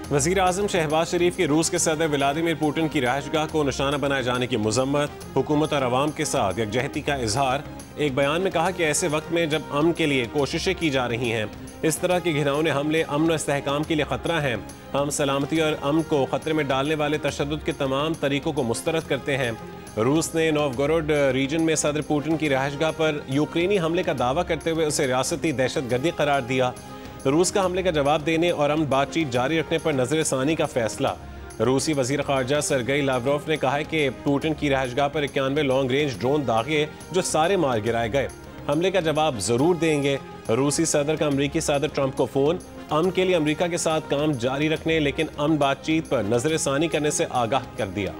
वज़ीर आज़म शहबाज शरीफ की रूस के सदर व्लादिमीर पुतिन की रहायशगाह को निशाना बनाए जाने की मज़म्मत, हुकूमत और अवाम के साथ यकजहती का इजहार। एक बयान में कहा कि ऐसे वक्त में जब अमन के लिए कोशिशें की जा रही हैं, इस तरह के घिनौने हमले अमन और इस्तेहकाम के लिए ख़तरा हैं। हम सलामती और अमन को ख़तरे में डालने वाले तशद्दुद के तमाम तरीक़ों को मुस्तरद करते हैं। रूस ने नोवगोरोड रीजन में सदर पुतिन की रहायशगाह पर यूक्रेनी हमले का दावा करते हुए उसे रियासती दहशतगर्दी करार दिया। रूस का हमले का जवाब देने और अमन बातचीत जारी रखने पर नजरसानी का फैसला। रूसी वजीर खारजा सरगई लावरोव ने कहा है कि पुतिन की रहायशगाह पर 91 लॉन्ग रेंज ड्रोन दागे जो सारे मार गिराए गए। हमले का जवाब जरूर देंगे। रूसी सदर का अमरीकी सदर ट्रंप को फोन, अमन के लिए अमरीका के साथ काम जारी रखने लेकिन अमन बातचीत पर नजरसानी करने से आगाह कर दिया।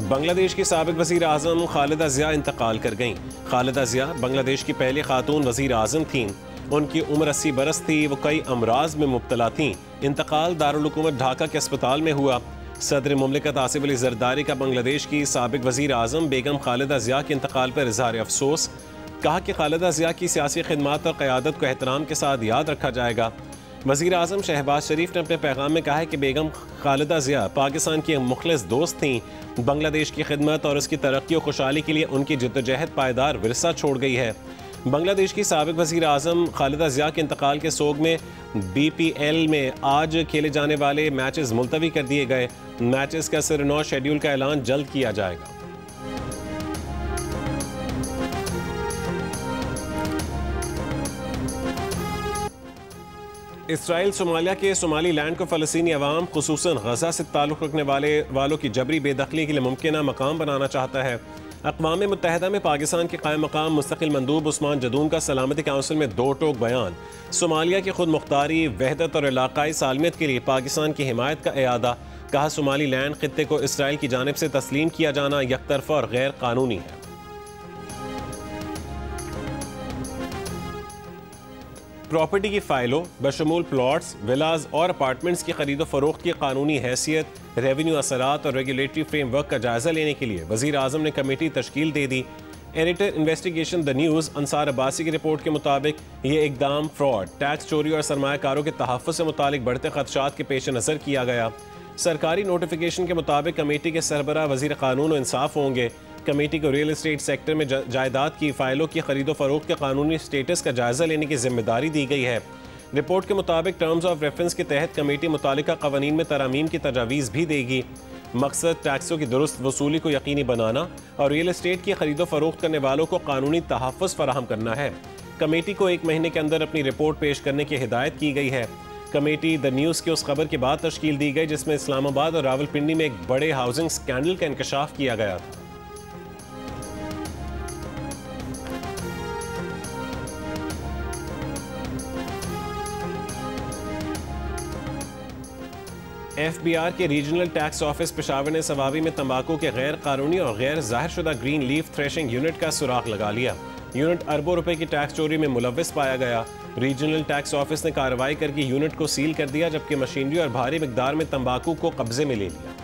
बांग्लादेश की साबिक वज़ीर आज़म खालिदा ज़िया इंतकाल कर गईं। खालिदा ज़िया बांग्लादेश की पहली खातून वज़ीर आज़म थीं। उनकी उम्र 80 बरस थी। वो कई अमराज में मुब्तला थीं। इंतकाल दारुल हुकूमत ढाका के अस्पताल में हुआ। सदर मुमलिकत आसिफ अली जरदारी का बांग्लादेश की साबिक वज़ीर आज़म बेगम खालिदा ज़िया के इंतकाल पर इज़हार अफसोस। कहा कि खालिदा ज़िया की सियासी खिदमात और क़यादत को एहतराम के साथ याद रखा जाएगा। वज़ीर आज़म शहबाज शरीफ ने अपने पैगाम में कहा है कि बेगम खालिदा ज़िया पाकिस्तान की मुखलिस दोस्त थीं। बांग्लादेश की खिदमत और उसकी तरक्की और खुशहाली के लिए उनकी जिद्दोजहद पायदार विरसा छोड़ गई है। बांग्लादेश की साबिक वज़ीर आज़म खालिदा ज़िया के इंतकाल के सोग में BPL में आज खेले जाने वाले मैचेस मुलतवी कर दिए गए। मैचेस का सिर 9 शेड्यूल का ऐलान जल्द किया जाएगा। इसराइल सोमालिया के सोमाली लैंड को फ़लस्तीनी अवाम खुसूसन गजा से ताल्लुक़ रखने वालों की जबरी बेदखली के लिए मुमकिन मकाम बनाना चाहता है। अक़वाम मुत्तहिदा में पाकिस्तान के क़ायम मकाम मुस्तक़िल मंदूब उस्मान जदून का सलामती काउंसिल में दो टोक बयान। सोमालिया की खुद मुख्तारी, वहदत और इलाक़ाई सालमियत के लिए पाकिस्तान की हिमायत का इयादा। कहा सोमाली लैंड ख़ित्ते को इसराइल की जानिब से तस्लीम किया जाना यकतरफ़ा और गैर कानूनी है। प्रॉपर्टी की फाइलों बशमूल प्लॉट्स, विलाज और अपार्टमेंट्स की खरीदो फरोख्त की कानूनी हैसियत, रेवेन्यू असरात और रेगुलेटरी फ्रेमवर्क का जायजा लेने के लिए वज़ीर आज़म ने कमेटी तश्कील दे दी। Editor investigation the news Ansar Abbasi की रिपोर्ट के मुताबिक ये इकदाम फ्रॉड, टैक्स चोरी और सरमायाकारों के तहफ़्फ़ुज़ से मुतालिक बढ़ते खदशात के पेश नज़र किया गया। सरकारी नोटिफिकेशन के मुताबिक कमेटी के सरबराह वज़ीर कानून और इंसाफ होंगे। कमेटी को रियल एस्टेट सेक्टर में जायदाद की फ़ाइलों की खरीदो फरोख्त के कानूनी स्टेटस का जायज़ा लेने की जिम्मेदारी दी गई है। रिपोर्ट के मुताबिक टर्म्स ऑफ रेफरेंस के तहत कमेटी मुतालिका क़वानीन में तरामीम की तजावीज़ भी देगी। मकसद टैक्सों की दुरुस्त वसूली को यकीनी बनाना और रियल एस्टेट की खरीदो फरोख्त करने वालों को कानूनी तहफ़्फ़ुज़ फराहम करना है। कमेटी को 1 महीने के अंदर अपनी रिपोर्ट पेश करने की हिदायत की गई है। कमेटी द न्यूज़ की उस खबर के बाद तश्कील दी गई जिसमें इस्लामाबाद और रावलपिंडी में एक बड़े हाउसिंग स्कैंडल का इंकशाफ किया गया था। FBR के रीजनल टैक्स ऑफिस पेशावर ने सवावी में तंबाकू के गैर कानूनी और गैर जाहिर शुदा ग्रीन लीफ थ्रेशिंग यूनिट का सुराग लगा लिया। यूनिट अरबों रुपए की टैक्स चोरी में मुलव्विस पाया गया। रीजनल टैक्स ऑफिस ने कार्रवाई करके यूनिट को सील कर दिया जबकि मशीनरी और भारी मिकदार में तंबाकू को कब्जे में ले लिया।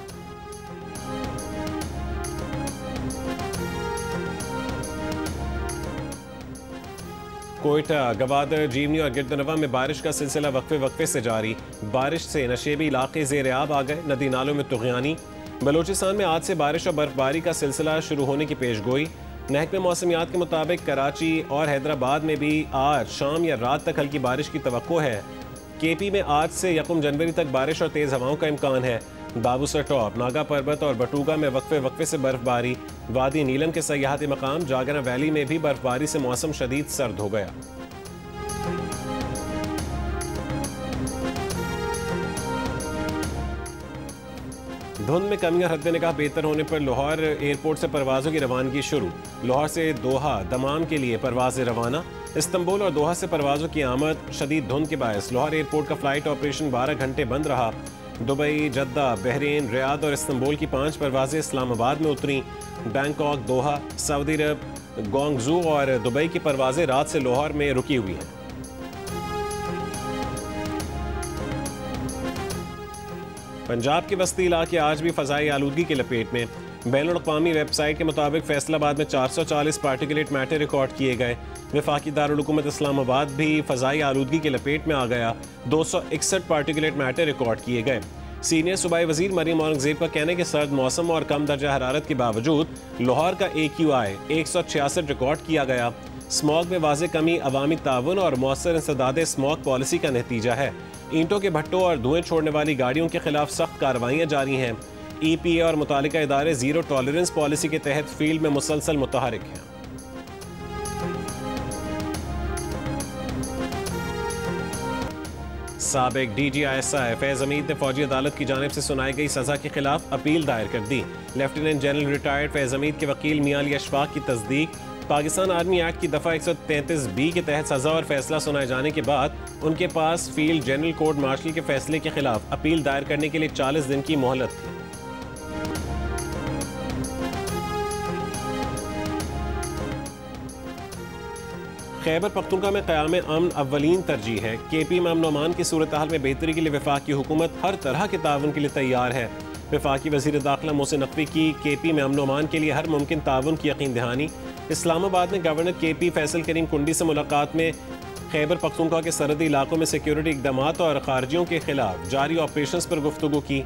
कोयटा, गवादर, जीवनी और गिरदनवा में बारिश का सिलसिला वक्फे से जारी। बारिश से नशेबी इलाके ज़ेर आब आ गए। नदी नालों में तुग़यानी। बलूचिस्तान में आज से बारिश और बर्फबारी का सिलसिला शुरू होने की पेशगोई। महकमे मौसमियात के मुताबिक कराची और हैदराबाद में भी आज शाम या रात तक हल्की बारिश की तवक्को है। KP में आज से 1 जनवरी तक बारिश और तेज़ हवाओं का इम्कान है। बाबूसर टॉप, नागा पर्वत और बटूगा में वक्फे से बर्फबारी। वादी नीलम के सयाहती मकाम जागरा वैली में भी बर्फबारी से मौसम शदीद सर्द हो गया। धुंध में कमी और हद्द-ए-निगाह बेहतर होने पर लाहौर एयरपोर्ट से परवाज़ों की रवानगी शुरू। लाहौर से दोहा, दमाम के लिए परवाज़ें रवाना। इस्तांबुल और दोहा से परवाज़ों की आमद। शदीद धुंध के बायस लाहौर एयरपोर्ट का फ़्लाइट ऑपरेशन 12 घंटे बंद रहा। दुबई, जद्दा, बहरीन, रियाद और इस्तांबुल की 5 परवाज़ें इस्लामाबाद में उतरी। बैंकॉक, दोहा, सऊदी अरब, ग्वांगझू और दुबई की परवाज़ें रात से लाहौर में रुकी हुई हैं। पंजाब के वस्ती इलाके आज भी फ़ज़ाई आलूदगी की लपेट में। बैनुल-अक़वामी वेबसाइट के मुताबिक फैसलाबाद में 440 पार्टिकुलेट मैटर रिकॉर्ड किए गए। वफाकी दारुल हुकूमत इस्लामाबाद भी फ़ज़ाई आलूदगी की लपेट में आ गया। 261 पार्टिकुलेट मैटर रिकॉर्ड किए गए। सीनियर सूबाई वज़ीर मरियम औरंगज़ेब का कहना है कि सर्द मौसम और कम दर्जा हरारत के बावजूद लाहौर का AQI 166 रिकॉर्ड किया गया। स्मॉग में वाज़े कमी अवामी ताउन और मौसर इंसदाद स्मॉग पॉलिसी का नतीजा है। ईंटों के भट्टों और धुएं छोड़ने वाली गाड़ियों के खिलाफ सख्त कार्रवाइयाँ जारी हैं। EPA और मुतालिका इदारे ज़ीरो टॉलरेंस पॉलिसी के तहत फील्ड में मुसलसल मुतहरिक हैं। साबिक DGI फैज़ हमीद ने फौजी अदालत की जानिब से सुनाई गई सज़ा के खिलाफ अपील दायर कर दी। लेफ्टिनेंट जनरल रिटायर्ड फैज़ हमीद के वकील मियां अली अशफाक की तस्दीक पाकिस्तान आर्मी एक्ट की दफ़ा 133B के तहत सज़ा और फैसला सुनाए जाने के बाद उनके पास फील्ड जनरल कोर्ट मार्शल के फैसले के खिलाफ अपील दायर करने के लिए 40 दिन की मोहलत थी। खैबर पख्तूनख्वा में क़याम अमन अव्वलीन तरजीह है। KP में अमन-ओ-अमान की सूरत हाल में बेहतरी के लिए वफाकी हुकूमत हर तरह के ताउन के लिए तैयार है। वफाकी वज़ीर दाखिला मोहसिन नकवी की KP में अमन-ओ-अमान के लिए हर मुमकिन ताउन की यकीन दहानी। इस्लामाबाद में गवर्नर KP फैसल करीम कुंडी से मुलाकात में खैबर पख्तूनख्वा के सरहदी इलाकों में सिक्योरिटी इक़दामात और खारजियों के खिलाफ जारी ऑपरेशंस पर गुफ्तगू की।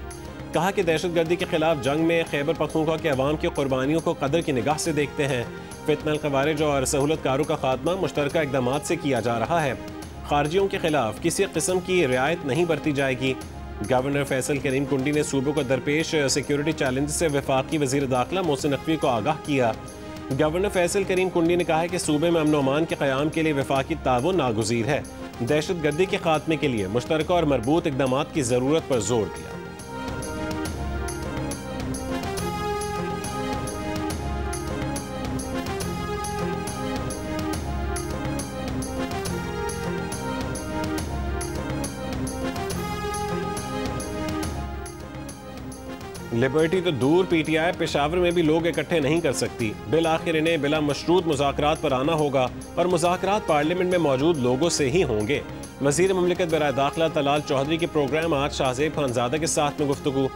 कहा कि दहशतगर्दी के खिलाफ जंग में खैबर पख्तूनख्वा के अवाम की कुर्बानियों को कदर की निगाह से देखते हैं। फितनल खवारिज और सहूलतकारों का खात्मा मुश्तरका इक़दामात से किया जा रहा है। खारजियों के खिलाफ किसी किस्म की रियायत नहीं बरती जाएगी। गवर्नर फैसल करीम कुंडी ने सूबों को दरपेश सिक्योरिटी चैलेंज से वफाकी वज़ीर दाखिला मोहसिन नकवी को आगाह किया। गवर्नर फैसल करीम कुंडी ने कहा है कि सूबे में अमन-ओ-अमान के क़याम के लिए वफाकी ताउन नागुज़ीर है। दहशतगर्दी के खात्मे के लिए मुश्तरका और मरबूत इक़दामात की ज़रूरत पर जोर दिया। लिबर्टी तो दूर PTI पेशावर में भी लोग इकट्ठे नहीं कर सकती। बिल आखिर इन्हें बिला मशरूत मुज़ाकरात पर आना होगा और मुज़ाकरात पार्लियामेंट में मौजूद लोगों से ही होंगे। वज़ीर मुमलिकत बराए दाखिला तलाल चौधरी के प्रोग्राम आज शाहज़ेब खानज़ादा के साथ में गुफ्तगू।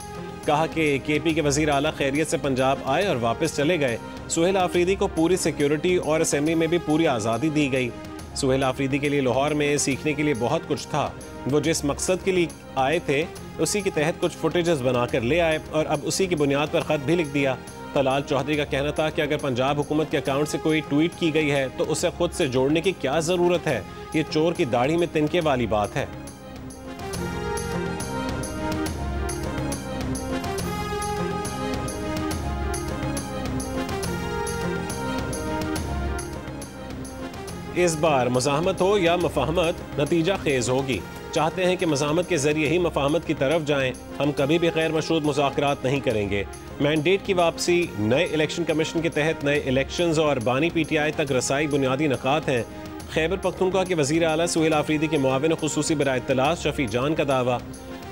कहा कि KP के वज़ीर आला खैरियत से पंजाब आए और वापस चले गए। सुहेल आफरीदी को पूरी सिक्योरिटी और असेंबली में भी पूरी आज़ादी दी गई। सुहेल आफरीदी के लिए लाहौर में सीखने के लिए बहुत कुछ था। वो जिस मकसद के लिए आए थे उसी के तहत कुछ फुटेजेस बनाकर ले आए और अब उसी की बुनियाद पर ख़त भी लिख दिया। तलाल चौधरी का कहना था कि अगर पंजाब हुकूमत के अकाउंट से कोई ट्वीट की गई है तो उसे खुद से जोड़ने की क्या ज़रूरत है। ये चोर की दाढ़ी में तिनके वाली बात है। इस बार मज़ाहमत हो या मफाहमत नतीजा खेज होगी। चाहते हैं कि मज़ाहमत के जरिए ही मफाहमत की तरफ जाएं। हम कभी भी गैर मशरूत मुज़ाकरात नहीं करेंगे। मैंडेट की वापसी, नए इलेक्शन कमीशन के तहत नए इलेक्शंस और बानी PTI तक रसाई बुनियादी नकात हैं। खैबर पख्तूनख्वा के वज़ीर आला सुहेल आफरीदी के मुआविन खुसूसी बराए इत्तलात शफी जान का दावा।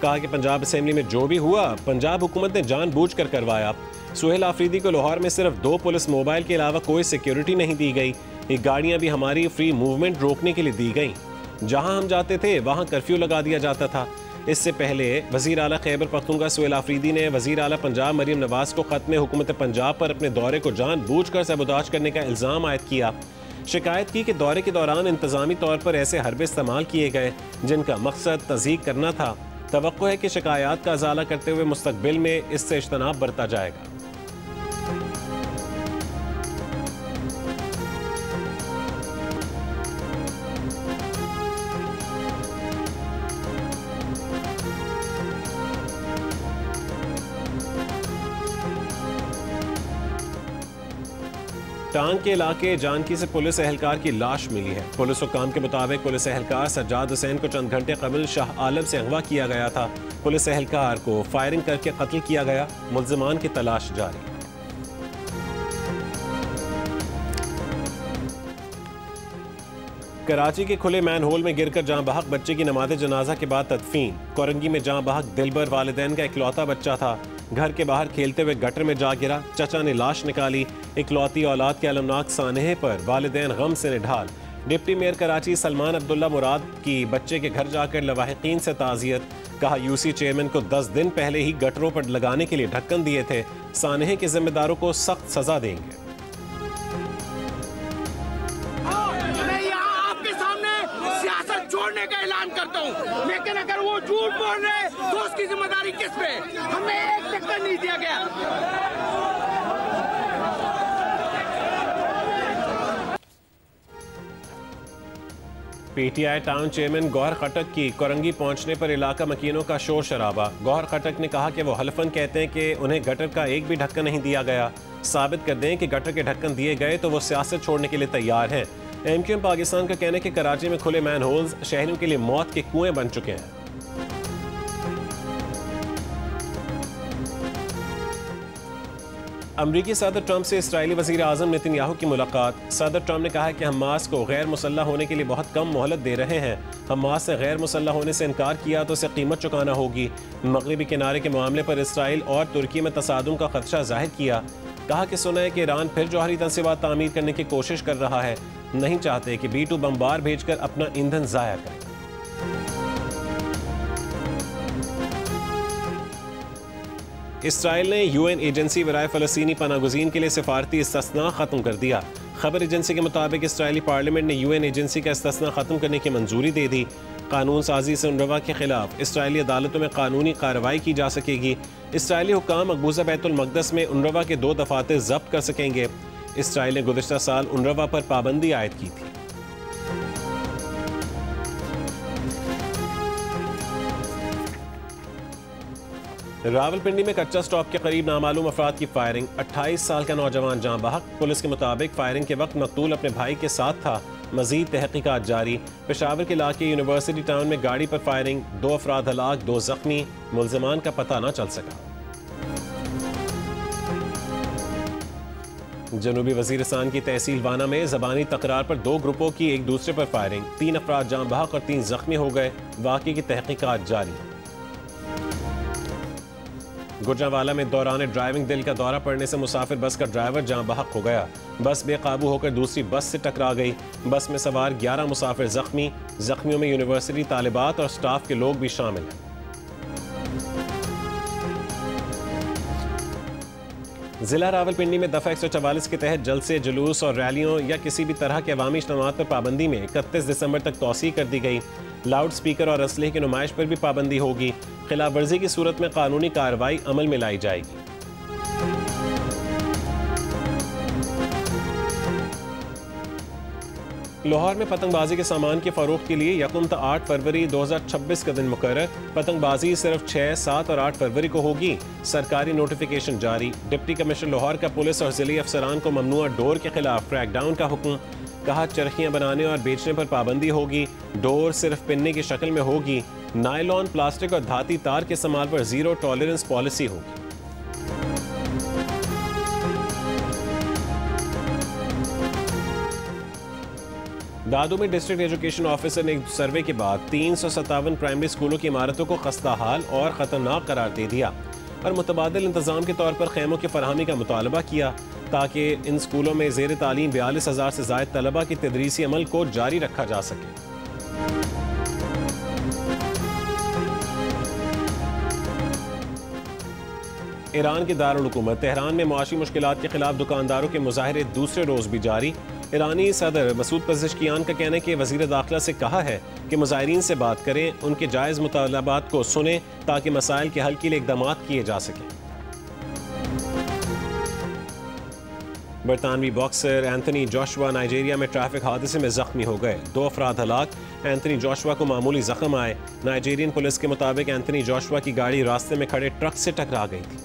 कहा कि पंजाब असेंबली में जो भी हुआ पंजाब हुकूमत ने जानबूझकर करवाया। सुहेल आफरीदी को लाहौर में सिर्फ 2 पुलिस मोबाइल के अलावा कोई सिक्योरिटी नहीं दी गई। ये गाड़ियाँ भी हमारी फ्री मूवमेंट रोकने के लिए दी गई। जहाँ हम जाते थे वहाँ कर्फ्यू लगा दिया जाता था। इससे पहले वज़ीर आला खैबर पख्तूनख्वा सुहेल आफरीदी ने वज़ीर आला पंजाब मरियम नवाज को ख़त में हुकूमत पंजाब पर अपने दौरे को जानबूझकर सबूताज करने का इल्ज़ाम आयद किया। शिकायत की कि दौरे के दौरान इंतज़ामी तौर पर ऐसे हरबे इस्तेमाल किए गए जिनका मकसद तज़ीक करना था। तवक्को है कि शिकायत का अजाला करते हुए मुस्तकबिल में इससे इज्तनाब बरता जाएगा। टांग के इलाके जानकी से पुलिस एहलकार की लाश मिली है। पुलिस हुक्काम के मुताबिक पुलिस एहलकार सज्जाद हुसैन को चंद घंटे कबल शाह आलम से अगवा किया गया था। पुलिस एहलकार को फायरिंग करके कत्ल किया गया। मुल्जिमान की तलाश जारी है। कराची के खुले मैन होल में गिरकर जहां बहक बच्चे की नमाज जनाजा के बाद तदफीन। कोरंगी में जहां बहक दिलबर वालिदैन का इकलौता बच्चा था। घर के बाहर खेलते हुए गटर में जा गिरा। चचा ने लाश निकाली। इकलौती औलाद के अलमनाक सानहे पर वालिदैन गम से निढाल। डिप्टी मेयर कराची सलमान अब्दुल्ला मुराद की बच्चे के घर जाकर लवाहिकीन से ताज़ियत। कहा यूसी चेयरमैन को 10 दिन पहले ही गटरों पर लगाने के लिए ढक्कन दिए थे, सानहे के जिम्मेदारों को सख्त सजा देंगे। मैं यहाँ आपके सामने सियासत छोड़ने का ऐलान करता हूँ, लेकिन अगर वो झूठ बोल रहे तो उसकी जिम्मेदारी किस पे? हमें एक ढक्कन नहीं दिया गया। पीटीआई टाउन चेयरमैन गौहर खटक की कोरंगी पहुंचने पर इलाका मकीनों का शोर शराबा। गौहर खटक ने कहा कि वो हल्फन कहते हैं कि उन्हें गटर का एक भी ढक्कन नहीं दिया गया। साबित कर दें कि गटर के ढक्कन दिए गए तो वो सियासत छोड़ने के लिए तैयार हैं। एमक्यूएम पाकिस्तान का कहना है कि कराची में खुले मैन होल्स शहरियों के लिए मौत के कुएं बन चुके हैं। अमरीकी सदर ट्रंप से इसराइली वज़ीर आज़म नेतन्याहू की मुलाकात। सदर ट्रंप ने कहा है कि हमास को गैर मुसल्लह होने के लिए बहुत कम मोहलत दे रहे हैं। हमास से गैर मुसल्लह होने से इनकार किया तो उसे कीमत चुकाना होगी। मगरबी किनारे के मामले पर इसराइल और तुर्की में तसादुम का खदशा जाहिर किया। कहा कि सुना है कि ईरान फिर जौहरी तंसीबात तामीर करने की कोशिश कर रहा है। नहीं चाहते कि B-2 बमबार भेजकर अपना ईंधन ज़ाया करें। इसराइल ने यूएन एजेंसी बराए फ़लस्तीनी पनागुज़ीन के लिए सिफारती इस्तिस्ना ख़त्म कर दिया। खबर एजेंसी के मुताबिक इसराइली पार्लियामेंट ने यूएन एजेंसी का इस्तिस्ना ख़त्म करने की मंजूरी दे दी। कानून साजी से उनरवा के खिलाफ इसराइली अदालतों में कानूनी कार्रवाई की जा सकेगी। इसराइली हुक्काम मकबूजा बैतुल मक़दस में उनरवा के 2 दफातर जब्त कर सकेंगे। इसराइल ने गुज़िश्ता साल उनरवा पर पाबंदी आयद की थी। रावलपिंडी में कच्चा स्टॉप के करीब नामालूम अफराद की फायरिंग। 28 साल का नौजवान जाँ बहक। पुलिस के मुताबिक फायरिंग के वक्त मकतूल अपने भाई के साथ था। मजीद तहकीकात जारी। पेशावर के इलाके यूनिवर्सिटी टाउन में गाड़ी पर फायरिंग, 2 अफराद हलाक, 2 जख्मी। मुल्ज़िमान का पता न चल सका। जनूबी वजीरिस्तान की तहसील वाना में ज़बानी तकरार पर 2 ग्रुपों की एक दूसरे पर फायरिंग। 3 अफराद जाँ बहक और 3 जख्मी हो गए। वाक़े की तहकीकात जारी। गुजरांवाला में दौरान ड्राइविंग दिल का दौरा पड़ने से मुसाफिर बस का ड्राइवर जाँ बहक हो गया। बस बेकाबू होकर दूसरी बस से टकरा गई। बस में सवार 11 मुसाफिर जख्मी। जख्मियों में यूनिवर्सिटी तालिबात और स्टाफ के लोग भी शामिल हैं। जिला रावलपिंडी में दफा 144 के तहत जलसे, जुलूस और रैलियों या किसी भी तरह के अवामी इज्तिमात पर पाबंदी में 31 दिसंबर तक तौसीह कर दी गई। लाउड स्पीकर और असलहे की नुमाइश पर भी पाबंदी होगी। खिलाफ वर्जी की सूरत में कानूनी कार्रवाई अमल में लाई जाएगी। लाहौर में पतंगबाजी के सामान के फरोख्त के लिए 1 से 8 फरवरी 2026 का दिन मुकर्रर। पतंगबाजी सिर्फ 6, 7 और 8 फरवरी को होगी। सरकारी नोटिफिकेशन जारी। डिप्टी कमिश्नर लाहौर का पुलिस और जिले अफसरान को ममनुआ डोर के खिलाफ क्रैकडाउन का हुक्म। कहा चरखियां बनाने और बेचने पर पाबंदी होगी। डोर सिर्फ पिन्ने की शक्ल में होगी। नायलॉन, प्लास्टिक और धाती तार के इस्तेमाल पर 0 टॉलरेंस पॉलिसी होगी। दादू में डिस्ट्रिक्ट एजुकेशन ऑफिसर ने एक सर्वे के बाद 357 प्राइमरी स्कूलों की इमारतों को खस्ताहाल और ख़तरनाक करार दे दिया और मुतबादिल इंतजाम के तौर पर खैमों की फरहमी का मुतालबा किया ताकि इन स्कूलों में ज़ेर तालीम 42,000 से ज़ायद तलबा की तदरीसी अमल को जारी रखा जा सके। ईरान की दारुल हुकूमत तेहरान में मुआशी मुश्किलात के खिलाफ दुकानदारों के मुजाहरे दूसरे रोज भी जारी। ईरानी सदर मसूद पज़ेश्कियान का कहना है कि वज़ीर दाखिला से कहा है कि मुजाहिरीन से बात करें, उनके जायज़ मुतालबात को सुने ताकि मसाइल के हल के लिए इक़दामात किए जा सकें। बरतानवी बॉक्सर एंथनी जोशुआ नाइजीरिया में ट्रैफिक हादसे में जख्मी हो गए। 2 अफराद हलाक। एंथनी जोशुआ को मामूली जख्म आए। नाइजीरियन पुलिस के मुताबिक एंथनी जोशुआ की गाड़ी रास्ते में खड़े ट्रक से टकरा गई थी।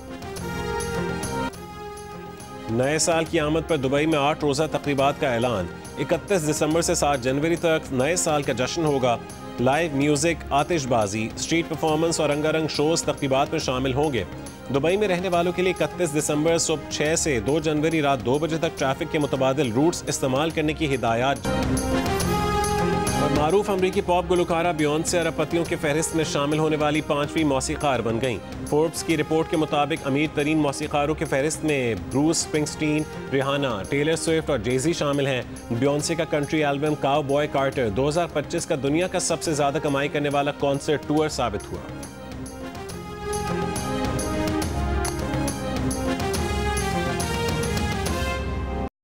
नए साल की आमद पर दुबई में 8 रोज़ा तकरीबात का ऐलान। 31 दिसंबर से 7 जनवरी तक नए साल का जश्न होगा। लाइव म्यूजिक, आतिशबाजी, स्ट्रीट परफॉर्मेंस और रंगारंग शोज तकरीबात में शामिल होंगे। दुबई में रहने वालों के लिए 31 दिसंबर सुबह 6 से 2 जनवरी रात 2 बजे तक ट्रैफिक के मुतबादिल रूट्स इस्तेमाल करने की हिदायत। और मारूफ अमरीकी पॉप गुलकारा बियॉन्से अरबपतियों के फहरिस्त में शामिल होने वाली 5वीं मौसीकार बन गईं। फोर्ब्स की रिपोर्ट के मुताबिक अमीर तरीन मौसीकारों के फहरिस्त में Bruce Springsteen, Rihanna, Taylor Swift और जेजी शामिल हैं। बियॉन्से का कंट्री एल्बम काउबॉय कार्टर 2025 का दुनिया का सबसे ज़्यादा कमाई करने वाला कॉन्सर्ट टूर साबित हुआ।